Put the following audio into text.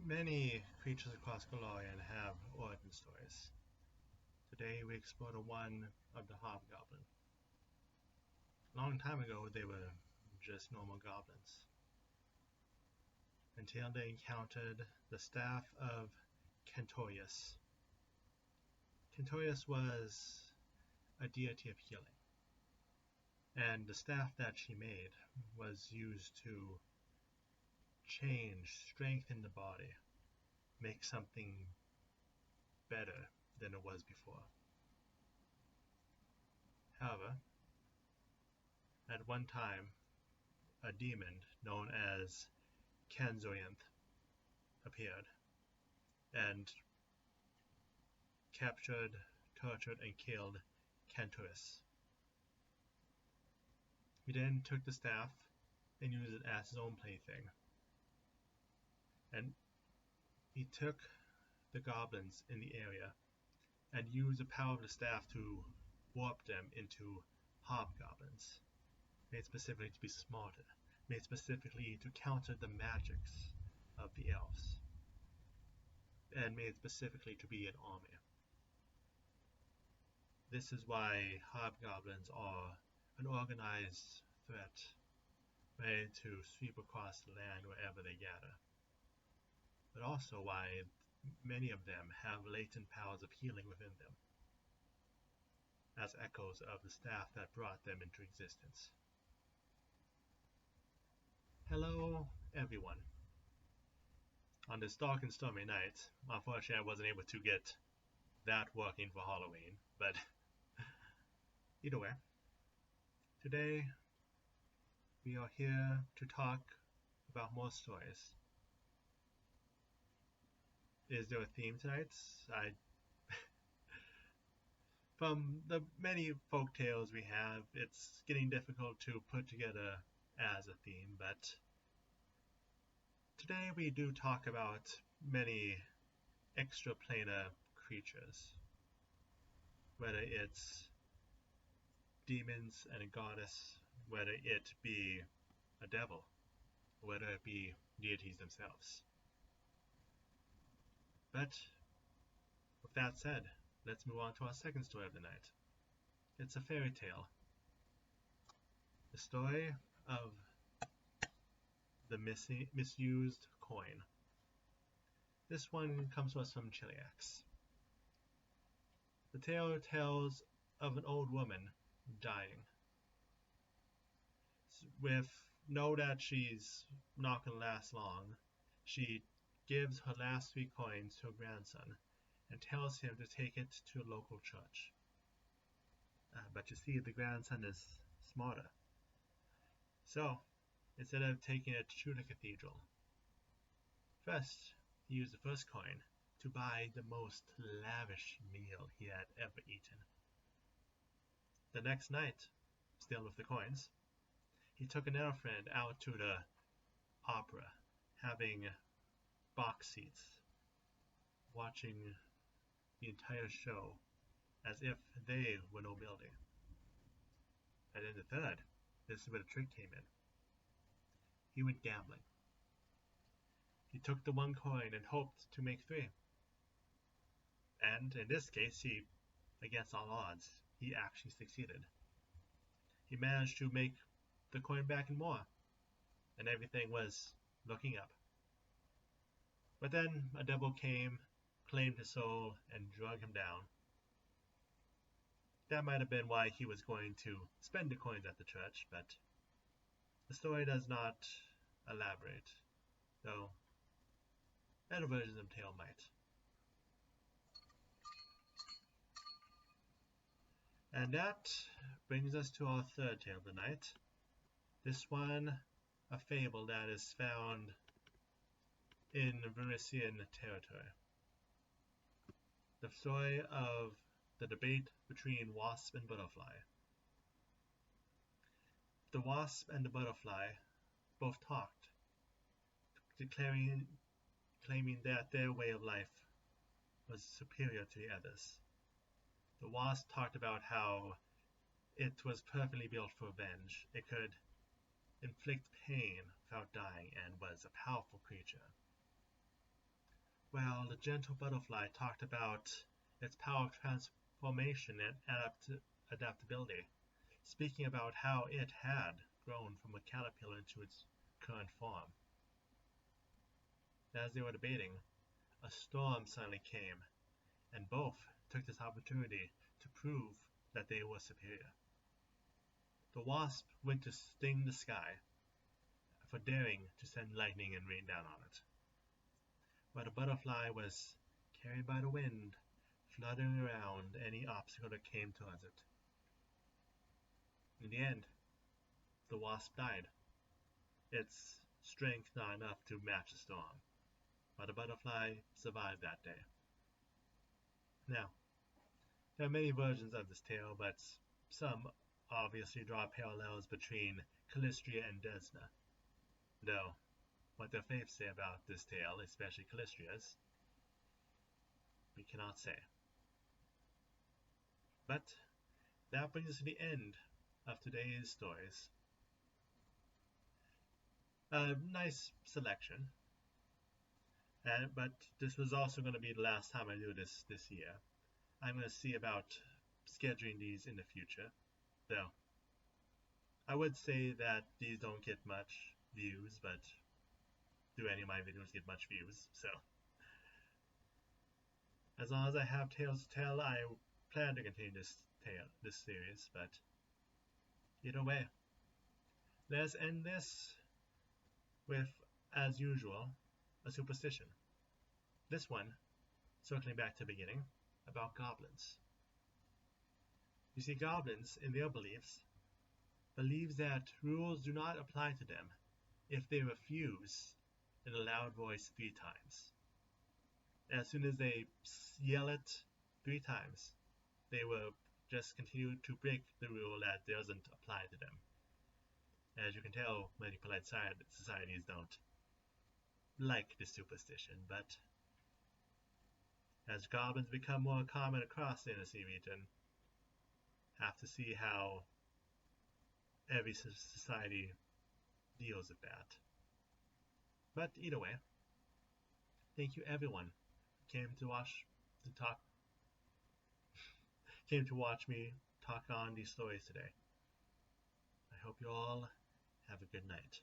Many creatures across Galorian have origin stories. Today we explore the one of the Hobgoblin. A long time ago they were just normal goblins, until they encountered the staff of Kentorius. Kentorius was a deity of healing, and the staff that she made was used to change, strengthen the body, make something better than it was before. However, at one time, a demon known as Kanzoyanth appeared and captured, tortured, and killed Kentorius. He then took the staff and used it as his own plaything. And he took the goblins in the area and used the power of the staff to warp them into hobgoblins, made specifically to be smarter, made specifically to counter the magics of the elves, and made specifically to be an army. This is why hobgoblins are an organized threat, ready to sweep across the land wherever they gather, but also why many of them have latent powers of healing within them, as echoes of the staff that brought them into existence. Hello, everyone. On this dark and stormy night, unfortunately I wasn't able to get that working for Halloween, but either way, today we are here to talk about more stories. Is there a theme tonight? From the many folk tales we have, it's getting difficult to put together as a theme, but today we do talk about many extraplanar creatures, whether it's demons and a goddess, whether it be a devil, whether it be deities themselves. But with that said, let's move on to our second story of the night. It's a fairy tale. The story of the misused coin. This one comes to us from Chiliax. The tale tells of an old woman dying, with know that she's not going to last long. She gives her last 3 coins to her grandson and tells him to take it to a local church. But you see, the grandson is smarter. So, instead of taking it to the cathedral, first he used the first coin to buy the most lavish meal he had ever eaten. The next night, still with the coins, he took another friend out to the opera, having box seats, watching the entire show as if they were nobility. And then the third, this is where the trick came in. He went gambling. He took the 1 coin and hoped to make 3. And in this case, against all odds, he actually succeeded. He managed to make the coin back and more, and everything was looking up. But then a devil came, claimed his soul, and drug him down. That might have been why he was going to spend the coins at the church, but the story does not elaborate, though other versions of the tale might. And that brings us to our third tale of the night. This one, a fable that is found in Varisian territory. The story of the debate between Wasp and Butterfly. The Wasp and the Butterfly both talked, claiming that their way of life was superior to the others. The Wasp talked about how it was perfectly built for revenge. It could inflict pain without dying and was a powerful creature. Well, the gentle butterfly talked about its power of transformation and adaptability, speaking about how it had grown from a caterpillar into its current form. As they were debating, a storm suddenly came, and both took this opportunity to prove that they were superior. The wasp went to sting the sky for daring to send lightning and rain down on it, while the butterfly was carried by the wind, fluttering around any obstacle that came towards it. In the end, the wasp died, its strength not enough to match the storm, but the butterfly survived that day. Now, there are many versions of this tale, but some obviously draw parallels between Calistria and Desna, though what the faiths say about this tale, especially Calistria's, we cannot say. But that brings us to the end of today's stories. A nice selection, but this was also going to be the last time I do this year. I'm going to see about scheduling these in the future, though I would say that these don't get much views, but do any of my videos get much views? So, as long as I have tales to tell, I plan to continue this series, but either way, let's end this with, as usual, a superstition. This one, circling back to the beginning, about goblins. You see, goblins, in their beliefs, believe that rules do not apply to them if they refuse in a loud voice 3 times. As soon as they yell it 3 times, they will just continue to break the rule that doesn't apply to them. As you can tell, many polite societies don't like this superstition, but as goblins become more common across the inner sea region, have to see how every society deals with that. But either way, thank you everyone who came to watch me talk on these stories today. I hope you all have a good night.